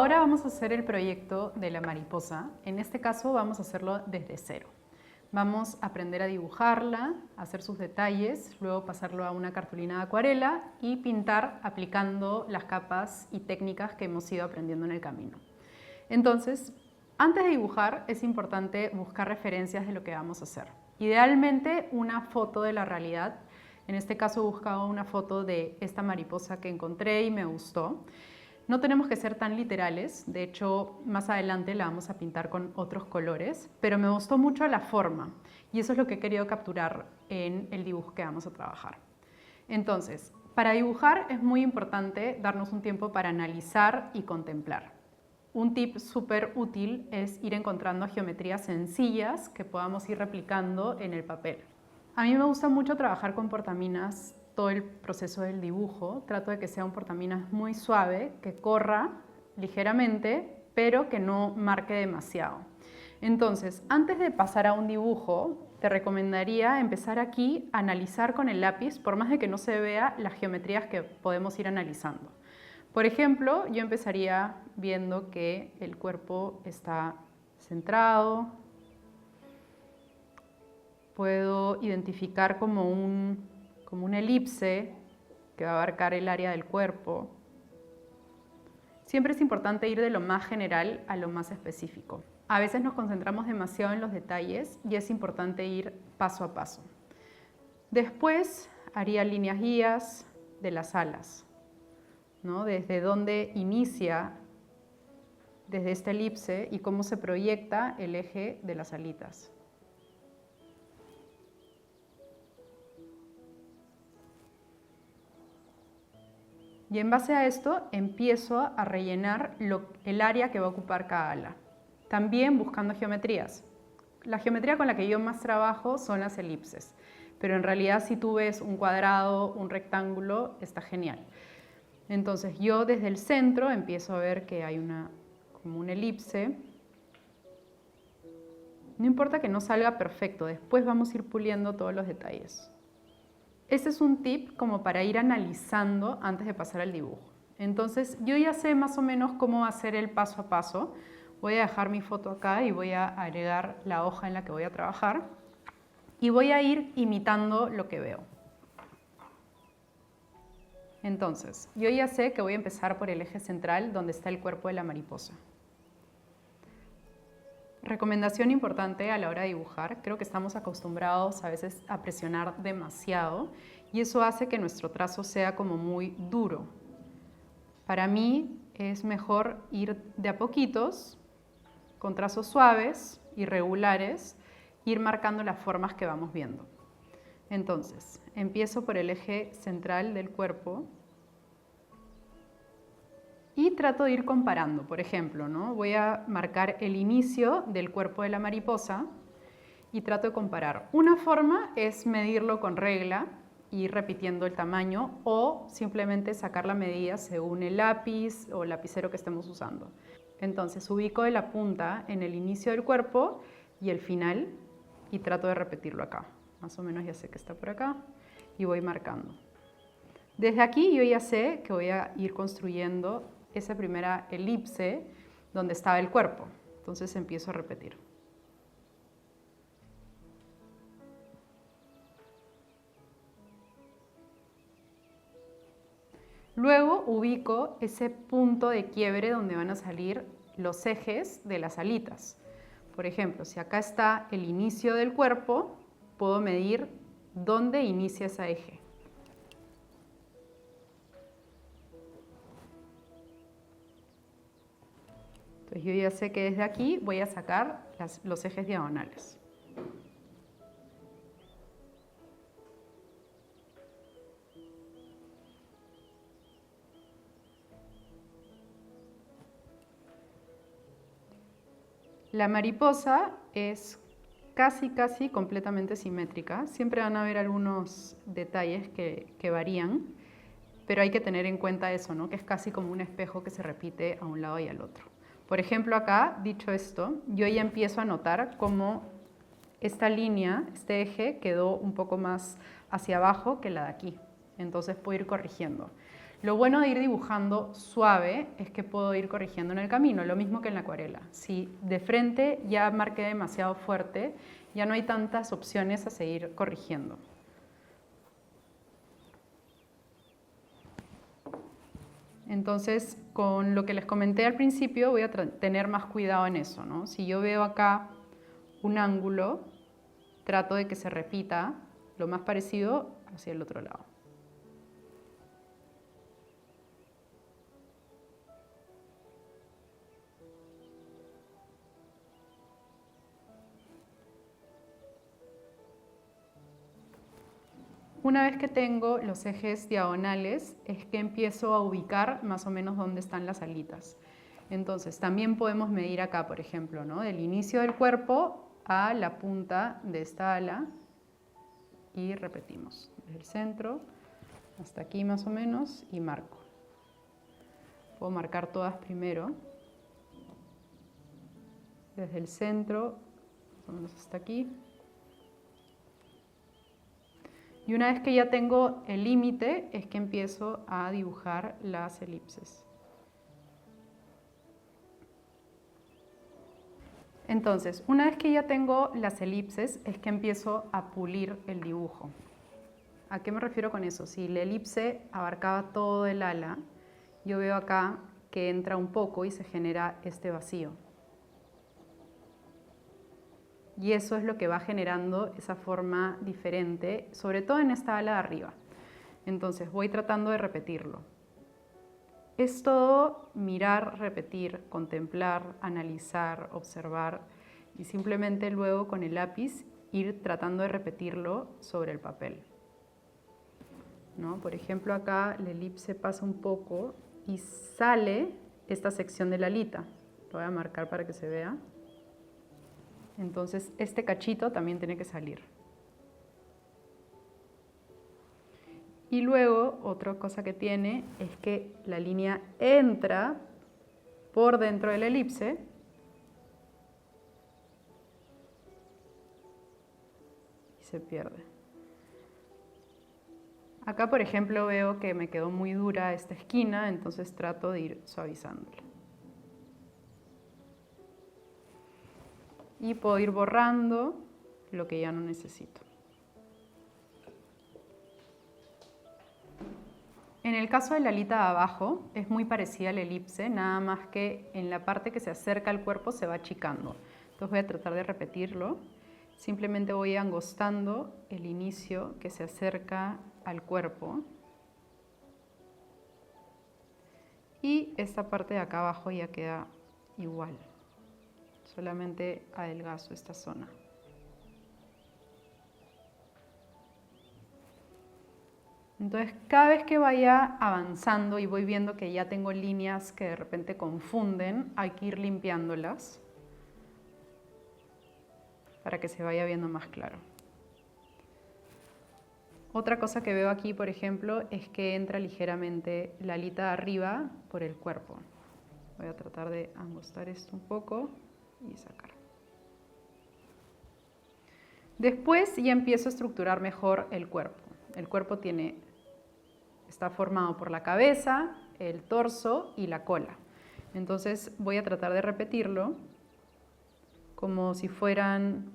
Ahora vamos a hacer el proyecto de la mariposa. En este caso vamos a hacerlo desde cero. Vamos a aprender a dibujarla, a hacer sus detalles, luego pasarlo a una cartulina de acuarela y pintar aplicando las capas y técnicas que hemos ido aprendiendo en el camino. Entonces, antes de dibujar es importante buscar referencias de lo que vamos a hacer. Idealmente una foto de la realidad. En este caso he buscado una foto de esta mariposa que encontré y me gustó. No tenemos que ser tan literales, de hecho más adelante la vamos a pintar con otros colores, pero me gustó mucho la forma y eso es lo que he querido capturar en el dibujo que vamos a trabajar. Entonces, para dibujar es muy importante darnos un tiempo para analizar y contemplar. Un tip súper útil es ir encontrando geometrías sencillas que podamos ir replicando en el papel. A mí me gusta mucho trabajar con portaminas todo el proceso del dibujo. Trato de que sea un portaminas muy suave, que corra ligeramente, pero que no marque demasiado. Entonces, antes de pasar a un dibujo, te recomendaría empezar aquí a analizar con el lápiz, por más de que no se vea las geometrías que podemos ir analizando. Por ejemplo, yo empezaría viendo que el cuerpo está centrado. Puedo identificar como una elipse que va a abarcar el área del cuerpo. Siempre es importante ir de lo más general a lo más específico. A veces nos concentramos demasiado en los detalles y es importante ir paso a paso. Después haría líneas guías de las alas, ¿no? Desde dónde inicia, desde esta elipse y cómo se proyecta el eje de las alitas. Y en base a esto empiezo a rellenar el área que va a ocupar cada ala. También buscando geometrías. La geometría con la que yo más trabajo son las elipses, pero en realidad si tú ves un cuadrado, un rectángulo, está genial. Entonces yo desde el centro empiezo a ver que hay como una elipse. No importa que no salga perfecto, después vamos a ir puliendo todos los detalles. Este es un tip como para ir analizando antes de pasar al dibujo. Entonces, yo ya sé más o menos cómo hacer el paso a paso. Voy a dejar mi foto acá y voy a agregar la hoja en la que voy a trabajar. Y voy a ir imitando lo que veo. Entonces, yo ya sé que voy a empezar por el eje central donde está el cuerpo de la mariposa. Recomendación importante a la hora de dibujar, creo que estamos acostumbrados a veces a presionar demasiado y eso hace que nuestro trazo sea como muy duro. Para mí es mejor ir de a poquitos, con trazos suaves, irregulares, ir marcando las formas que vamos viendo. Entonces, empiezo por el eje central del cuerpo y trato de ir comparando. Por ejemplo, ¿no? Voy a marcar el inicio del cuerpo de la mariposa y trato de comparar. Una forma es medirlo con regla, ir repitiendo el tamaño o simplemente sacar la medida según el lápiz o lapicero que estemos usando. Entonces ubico de la punta en el inicio del cuerpo y el final y trato de repetirlo acá. Más o menos ya sé que está por acá y voy marcando. Desde aquí yo ya sé que voy a ir construyendo esa primera elipse donde estaba el cuerpo. Entonces empiezo a repetir. Luego ubico ese punto de quiebre donde van a salir los ejes de las alitas. Por ejemplo, si acá está el inicio del cuerpo, puedo medir dónde inicia ese eje. Entonces yo ya sé que desde aquí voy a sacar los ejes diagonales. La mariposa es casi completamente simétrica. Siempre van a haber algunos detalles que varían, pero hay que tener en cuenta eso, ¿no? Que es casi como un espejo que se repite a un lado y al otro. Por ejemplo, acá, dicho esto, yo ya empiezo a notar cómo esta línea, este eje, quedó un poco más hacia abajo que la de aquí. Entonces puedo ir corrigiendo. Lo bueno de ir dibujando suave es que puedo ir corrigiendo en el camino, lo mismo que en la acuarela. Si de frente ya marqué demasiado fuerte, ya no hay tantas opciones a seguir corrigiendo. Entonces, con lo que les comenté al principio, voy a tener más cuidado en eso, ¿no? Si yo veo acá un ángulo, trato de que se repita lo más parecido hacia el otro lado. Una vez que tengo los ejes diagonales, es que empiezo a ubicar más o menos dónde están las alitas. Entonces, también podemos medir acá, por ejemplo, ¿no? Del inicio del cuerpo a la punta de esta ala y repetimos. Desde el centro hasta aquí más o menos y marco. Puedo marcar todas primero. Desde el centro, más o menos hasta aquí. Y una vez que ya tengo el límite, es que empiezo a dibujar las elipses. Entonces, una vez que ya tengo las elipses, es que empiezo a pulir el dibujo. ¿A qué me refiero con eso? Si la elipse abarcaba todo el ala, yo veo acá que entra un poco y se genera este vacío. Y eso es lo que va generando esa forma diferente, sobre todo en esta ala de arriba. Entonces voy tratando de repetirlo. Es todo mirar, repetir, contemplar, analizar, observar y simplemente luego con el lápiz ir tratando de repetirlo sobre el papel, ¿no? Por ejemplo, acá la elipse pasa un poco y sale esta sección de la alita. Lo voy a marcar para que se vea. Entonces, este cachito también tiene que salir. Y luego, otra cosa que tiene es que la línea entra por dentro de la elipse y se pierde. Acá, por ejemplo, veo que me quedó muy dura esta esquina, entonces trato de ir suavizándola. Y puedo ir borrando lo que ya no necesito. En el caso de la alita de abajo, es muy parecida a la elipse, nada más que en la parte que se acerca al cuerpo se va achicando. Entonces voy a tratar de repetirlo. Simplemente voy angostando el inicio que se acerca al cuerpo. Y esta parte de acá abajo ya queda igual. Solamente adelgazo esta zona. Entonces, cada vez que vaya avanzando y voy viendo que ya tengo líneas que de repente confunden, hay que ir limpiándolas para que se vaya viendo más claro. Otra cosa que veo aquí, por ejemplo, es que entra ligeramente la alita de arriba por el cuerpo. Voy a tratar de angostar esto un poco y sacar. Después ya empiezo a estructurar mejor el cuerpo. El cuerpo está formado por la cabeza, el torso y la cola. Entonces voy a tratar de repetirlo como si fueran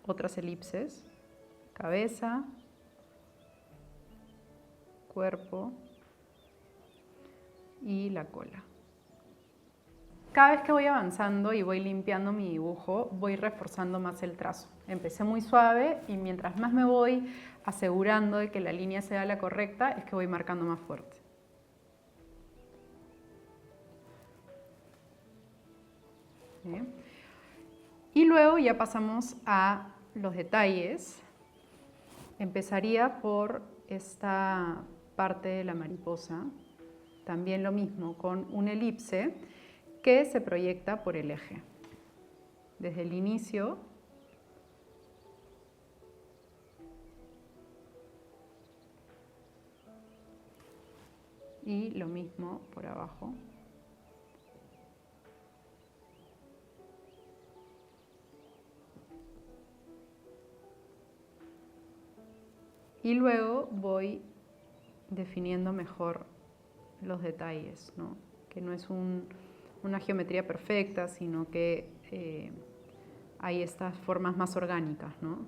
otras elipses. Cabeza, cuerpo y la cola. Cada vez que voy avanzando y voy limpiando mi dibujo, voy reforzando más el trazo. Empecé muy suave y mientras más me voy asegurando de que la línea sea la correcta, es que voy marcando más fuerte. ¿Bien? Y luego ya pasamos a los detalles. Empezaría por esta parte de la mariposa. También lo mismo, con una elipse que se proyecta por el eje. Desde el inicio y lo mismo por abajo. Y luego voy definiendo mejor los detalles, ¿no? Que no es una geometría perfecta, sino que hay estas formas más orgánicas, ¿no?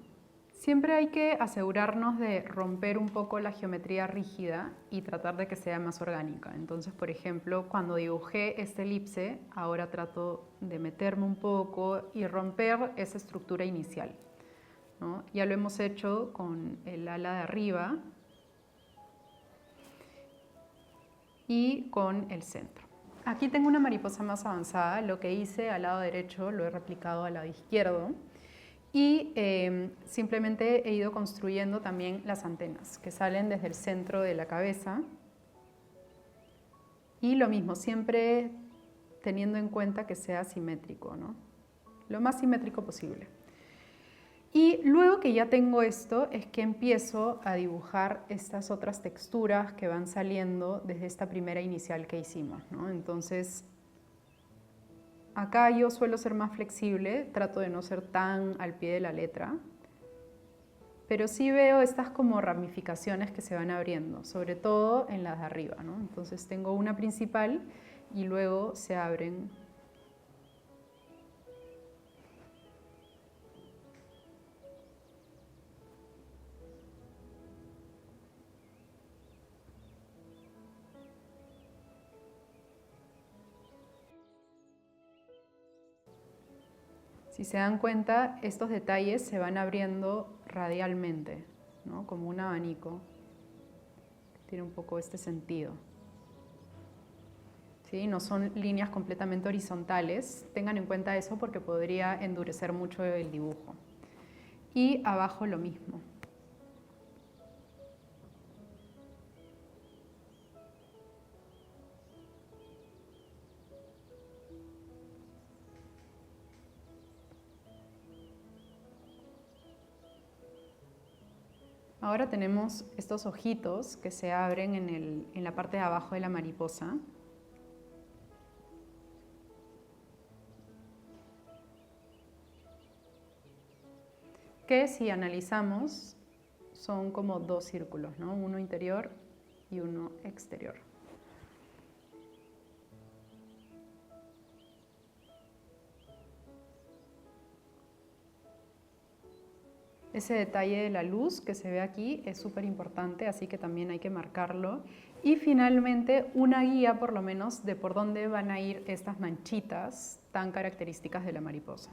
Siempre hay que asegurarnos de romper un poco la geometría rígida y tratar de que sea más orgánica. Entonces, por ejemplo, cuando dibujé este elipse, ahora trato de meterme un poco y romper esa estructura inicial, ¿no? Ya lo hemos hecho con el ala de arriba y con el centro. Aquí tengo una mariposa más avanzada. Lo que hice al lado derecho lo he replicado al lado izquierdo. Y simplemente he ido construyendo también las antenas que salen desde el centro de la cabeza. Y lo mismo, siempre teniendo en cuenta que sea simétrico, ¿no? Lo más simétrico posible. Y luego que ya tengo esto, es que empiezo a dibujar estas otras texturas que van saliendo desde esta primera inicial que hicimos, ¿no? Entonces, acá yo suelo ser más flexible, trato de no ser tan al pie de la letra, pero sí veo estas como ramificaciones que se van abriendo, sobre todo en las de arriba, ¿no? Entonces tengo una principal y luego se abren. Si se dan cuenta, estos detalles se van abriendo radialmente, ¿no? Como un abanico. Tiene un poco este sentido. ¿Sí? No son líneas completamente horizontales. Tengan en cuenta eso porque podría endurecer mucho el dibujo. Y abajo lo mismo. Ahora tenemos estos ojitos que se abren en la parte de abajo de la mariposa. Que si analizamos son como dos círculos, ¿no? Uno interior y uno exterior. Ese detalle de la luz que se ve aquí es súper importante, así que también hay que marcarlo. Y finalmente una guía por lo menos de por dónde van a ir estas manchitas tan características de la mariposa.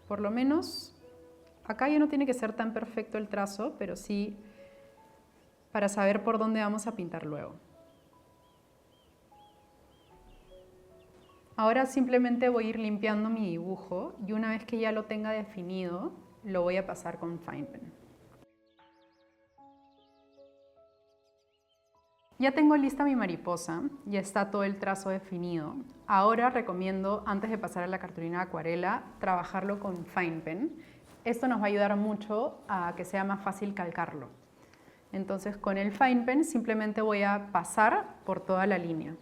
Por lo menos acá ya no tiene que ser tan perfecto el trazo, pero sí para saber por dónde vamos a pintar luego. Ahora simplemente voy a ir limpiando mi dibujo y una vez que ya lo tenga definido, lo voy a pasar con Fine Pen. Ya tengo lista mi mariposa, ya está todo el trazo definido. Ahora recomiendo, antes de pasar a la cartulina de acuarela, trabajarlo con Fine Pen. Esto nos va a ayudar mucho a que sea más fácil calcarlo. Entonces con el Fine Pen simplemente voy a pasar por toda la línea.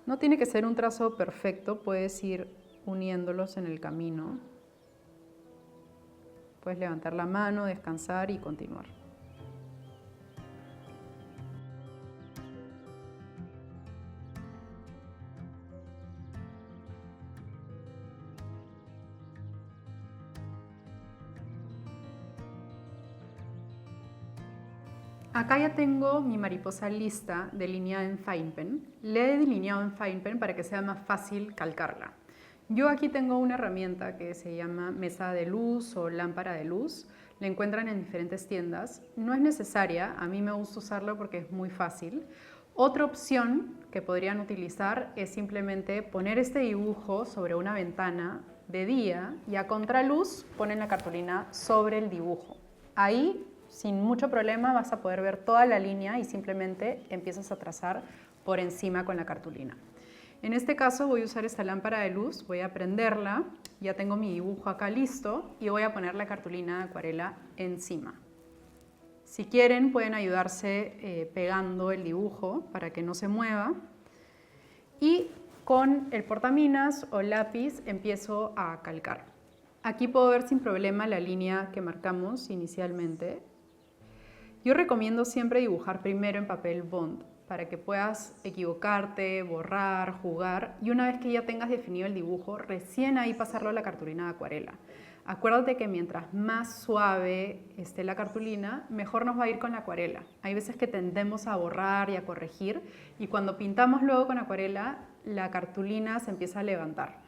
No tiene que ser un trazo perfecto, puedes ir uniéndolos en el camino. Puedes levantar la mano, descansar y continuar. Acá ya tengo mi mariposa lista delineada en Fine Pen. Le he delineado en Fine Pen para que sea más fácil calcarla. Yo aquí tengo una herramienta que se llama mesa de luz o lámpara de luz. La encuentran en diferentes tiendas. No es necesaria, a mí me gusta usarla porque es muy fácil. Otra opción que podrían utilizar es simplemente poner este dibujo sobre una ventana de día y a contraluz ponen la cartulina sobre el dibujo. Ahí, sin mucho problema, vas a poder ver toda la línea y simplemente empiezas a trazar por encima con la cartulina. En este caso voy a usar esta lámpara de luz, voy a prenderla, ya tengo mi dibujo acá listo y voy a poner la cartulina de acuarela encima. Si quieren pueden ayudarse pegando el dibujo para que no se mueva y con el portaminas o lápiz empiezo a calcar. Aquí puedo ver sin problema la línea que marcamos inicialmente. Yo recomiendo siempre dibujar primero en papel bond para que puedas equivocarte, borrar, jugar y una vez que ya tengas definido el dibujo, recién ahí pasarlo a la cartulina de acuarela. Acuérdate que mientras más suave esté la cartulina, mejor nos va a ir con la acuarela. Hay veces que tendemos a borrar y a corregir y cuando pintamos luego con acuarela, la cartulina se empieza a levantar.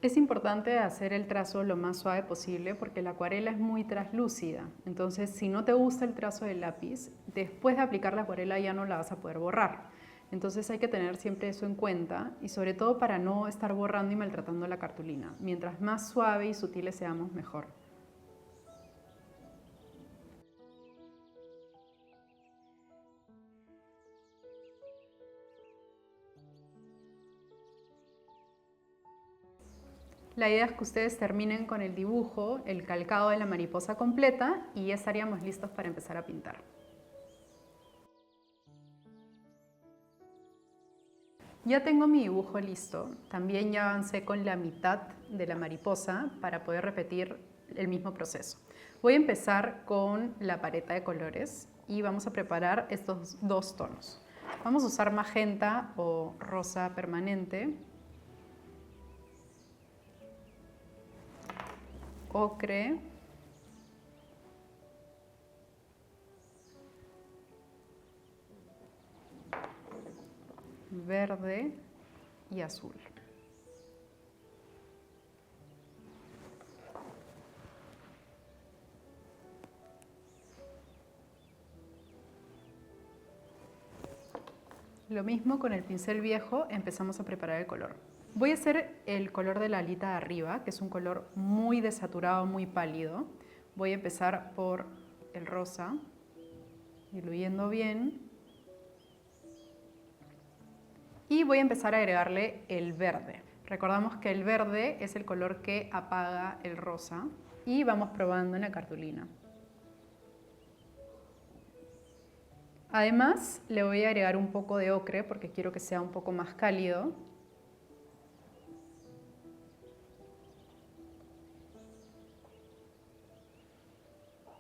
Es importante hacer el trazo lo más suave posible porque la acuarela es muy traslúcida. Entonces, si no te gusta el trazo del lápiz, después de aplicar la acuarela ya no la vas a poder borrar. Entonces hay que tener siempre eso en cuenta y sobre todo para no estar borrando y maltratando la cartulina. Mientras más suave y sutiles seamos, mejor. La idea es que ustedes terminen con el dibujo, el calcado de la mariposa completa y ya estaríamos listos para empezar a pintar. Ya tengo mi dibujo listo. También ya avancé con la mitad de la mariposa para poder repetir el mismo proceso. Voy a empezar con la paleta de colores y vamos a preparar estos dos tonos. Vamos a usar magenta o rosa permanente, ocre, verde y azul. Lo mismo con el pincel viejo, empezamos a preparar el color. Voy a hacer el color de la alita de arriba, que es un color muy desaturado, muy pálido. Voy a empezar por el rosa, diluyendo bien. Y voy a empezar a agregarle el verde. Recordamos que el verde es el color que apaga el rosa y vamos probando en la cartulina. Además, le voy a agregar un poco de ocre porque quiero que sea un poco más cálido.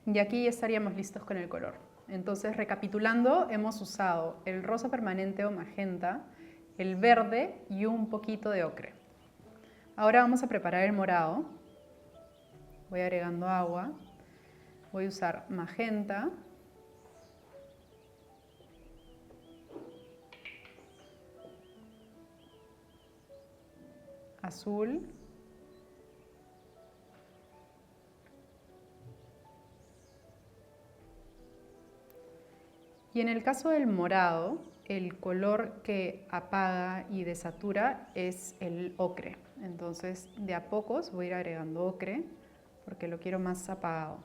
Y aquí ya estaríamos listos con el color. Entonces, recapitulando, hemos usado el rosa permanente o magenta, el verde y un poquito de ocre. Ahora vamos a preparar el morado. Voy agregando agua. Voy a usar magenta, azul, y en el caso del morado, el color que apaga y desatura es el ocre. Entonces, de a pocos voy a ir agregando ocre porque lo quiero más apagado.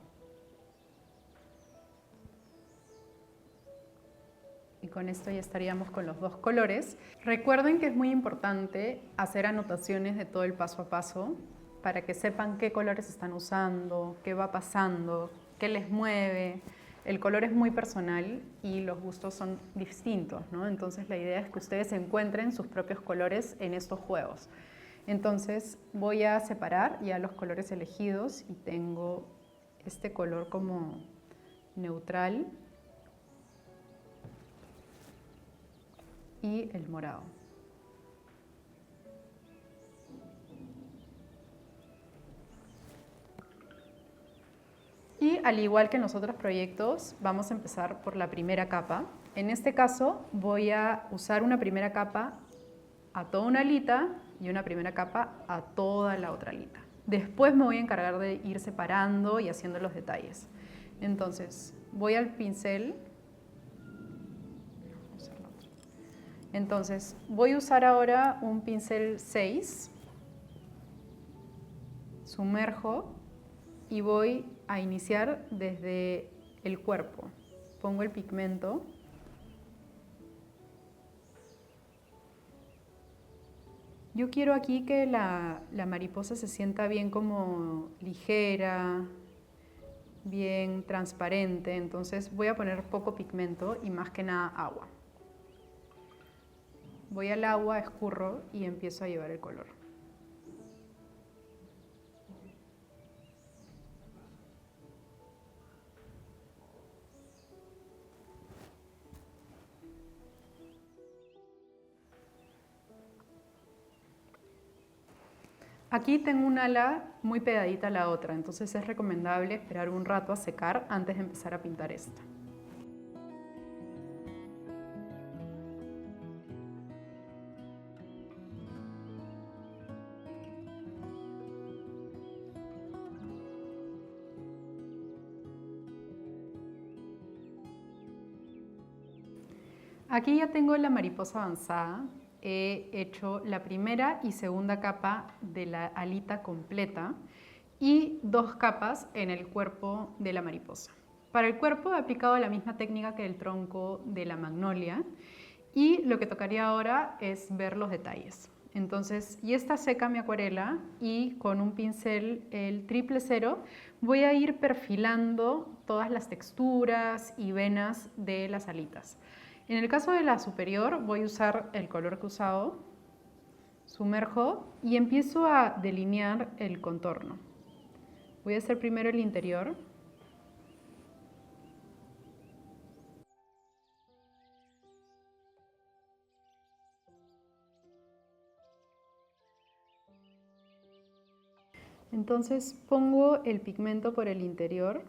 Y con esto ya estaríamos con los dos colores. Recuerden que es muy importante hacer anotaciones de todo el paso a paso para que sepan qué colores están usando, qué va pasando, qué les mueve. El color es muy personal y los gustos son distintos, ¿no? Entonces la idea es que ustedes encuentren sus propios colores en estos juegos. Entonces voy a separar ya los colores elegidos y tengo este color como neutral y el morado. Y al igual que en los otros proyectos, vamos a empezar por la primera capa. En este caso voy a usar una primera capa a toda una alita y una primera capa a toda la otra alita. Después me voy a encargar de ir separando y haciendo los detalles. Entonces, voy al pincel. Entonces, voy a usar ahora un pincel 6, sumerjo y voy a iniciar desde el cuerpo. Pongo el pigmento. Yo quiero aquí que la mariposa se sienta bien como ligera, bien transparente, entonces voy a poner poco pigmento y más que nada agua. Voy al agua, escurro y empiezo a llevar el color. Aquí tengo un ala muy pegadita a la otra, entonces es recomendable esperar un rato a secar antes de empezar a pintar esta. Aquí ya tengo la mariposa avanzada. He hecho la primera y segunda capa de la alita completa y 2 capas en el cuerpo de la mariposa. Para el cuerpo he aplicado la misma técnica que el tronco de la magnolia y lo que tocaría ahora es ver los detalles. Entonces, ya está seca mi acuarela y con un pincel, el 000, voy a ir perfilando todas las texturas y venas de las alitas. En el caso de la superior voy a usar el color que he usado, sumerjo y empiezo a delinear el contorno. Voy a hacer primero el interior. Entonces pongo el pigmento por el interior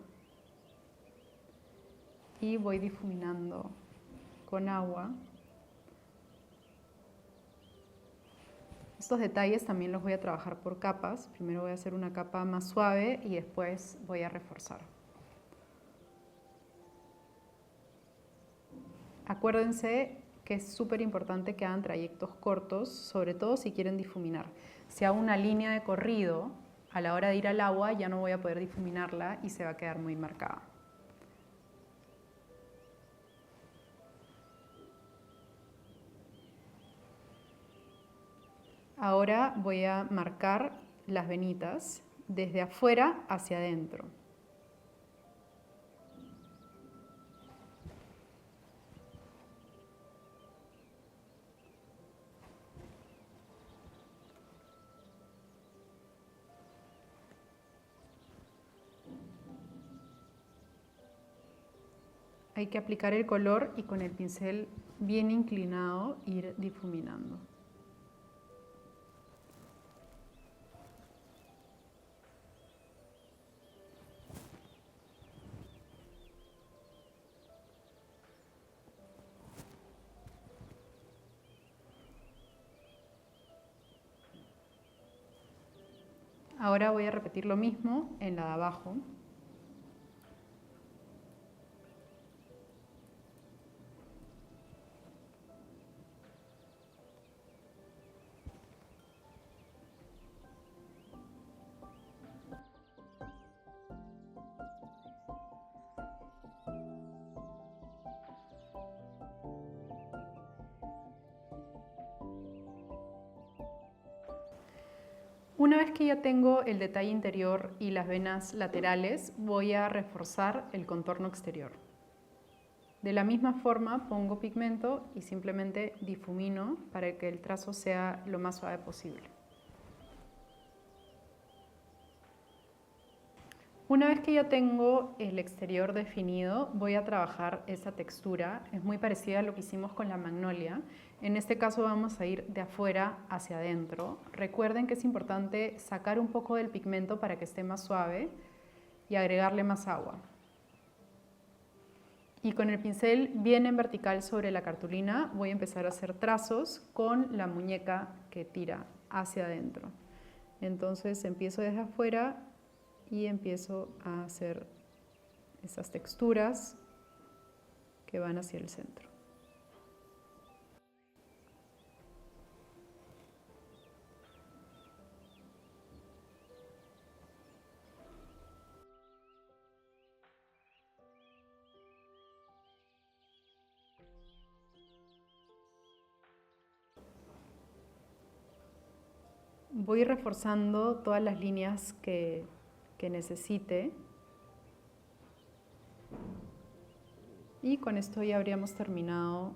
y voy difuminando con agua. Estos detalles también los voy a trabajar por capas. Primero voy a hacer una capa más suave y después voy a reforzar. Acuérdense que es súper importante que hagan trayectos cortos, sobre todo si quieren difuminar. Si hago una línea de corrido, a la hora de ir al agua ya no voy a poder difuminarla y se va a quedar muy marcada. Ahora voy a marcar las venitas desde afuera hacia adentro. Hay que aplicar el color y con el pincel bien inclinado ir difuminando. Ahora voy a repetir lo mismo en la de abajo. Una vez que ya tengo el detalle interior y las venas laterales, voy a reforzar el contorno exterior. De la misma forma pongo pigmento y simplemente difumino para que el trazo sea lo más suave posible. Una vez que ya tengo el exterior definido, voy a trabajar esa textura. Es muy parecida a lo que hicimos con la magnolia. En este caso vamos a ir de afuera hacia adentro. Recuerden que es importante sacar un poco del pigmento para que esté más suave y agregarle más agua. Y con el pincel bien en vertical sobre la cartulina voy a empezar a hacer trazos con la muñeca que tira hacia adentro. Entonces empiezo desde afuera y empiezo a hacer esas texturas que van hacia el centro. Voy reforzando todas las líneas que necesite y con esto ya habríamos terminado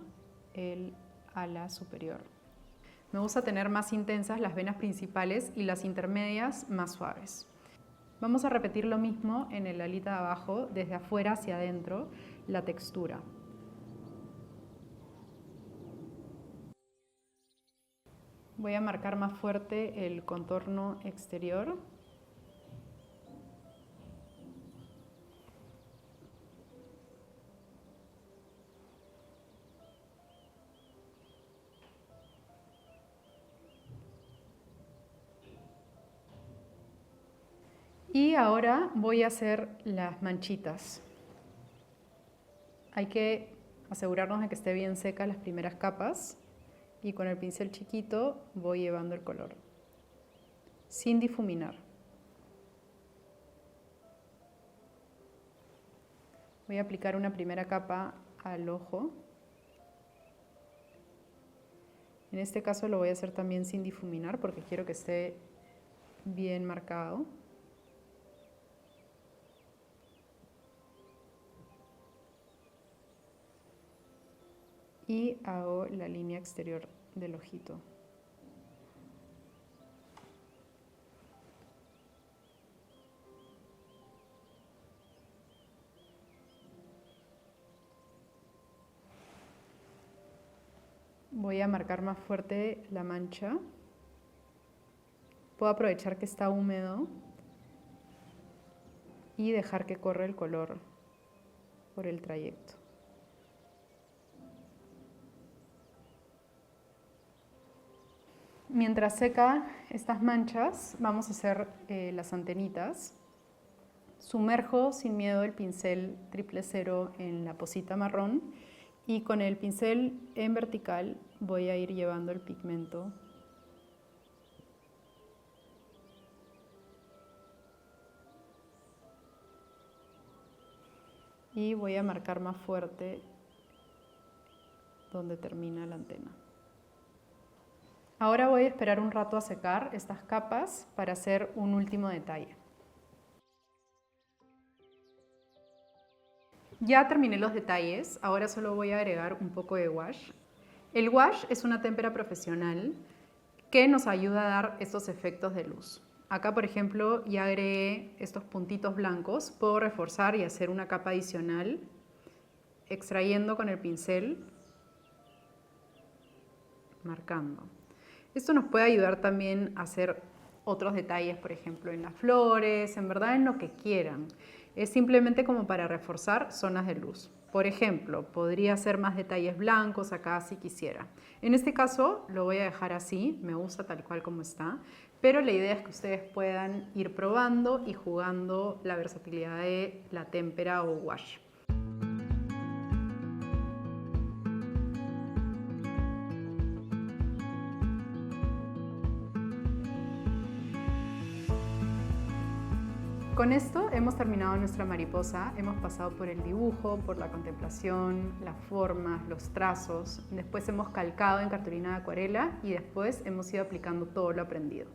el ala superior. Me gusta tener más intensas las venas principales y las intermedias más suaves. Vamos a repetir lo mismo en el alita de abajo, desde afuera hacia adentro, la textura. Voy a marcar más fuerte el contorno exterior. Y ahora voy a hacer las manchitas. Hay que asegurarnos de que esté bien seca las primeras capas y con el pincel chiquito voy llevando el color, sin difuminar. Voy a aplicar una primera capa al ojo. En este caso lo voy a hacer también sin difuminar porque quiero que esté bien marcado. Y hago la línea exterior del ojito. Voy a marcar más fuerte la mancha. Puedo aprovechar que está húmedo y dejar que corra el color por el trayecto. Mientras seca estas manchas, vamos a hacer las antenitas. Sumerjo sin miedo el pincel 000 en la posita marrón y con el pincel en vertical voy a ir llevando el pigmento . Y voy a marcar más fuerte donde termina la antena. Ahora voy a esperar un rato a secar estas capas para hacer un último detalle. Ya terminé los detalles, ahora solo voy a agregar un poco de wash. El wash es una témpera profesional que nos ayuda a dar estos efectos de luz. Acá, por ejemplo, ya agregué estos puntitos blancos. Puedo reforzar y hacer una capa adicional extrayendo con el pincel, marcando. Esto nos puede ayudar también a hacer otros detalles, por ejemplo, en las flores, en verdad en lo que quieran. Es simplemente como para reforzar zonas de luz. Por ejemplo, podría hacer más detalles blancos acá si quisiera. En este caso lo voy a dejar así, me gusta tal cual como está, pero la idea es que ustedes puedan ir probando y jugando la versatilidad de la témpera o wash. Con esto hemos terminado nuestra mariposa, hemos pasado por el dibujo, por la contemplación, las formas, los trazos, después hemos calcado en cartulina de acuarela y después hemos ido aplicando todo lo aprendido.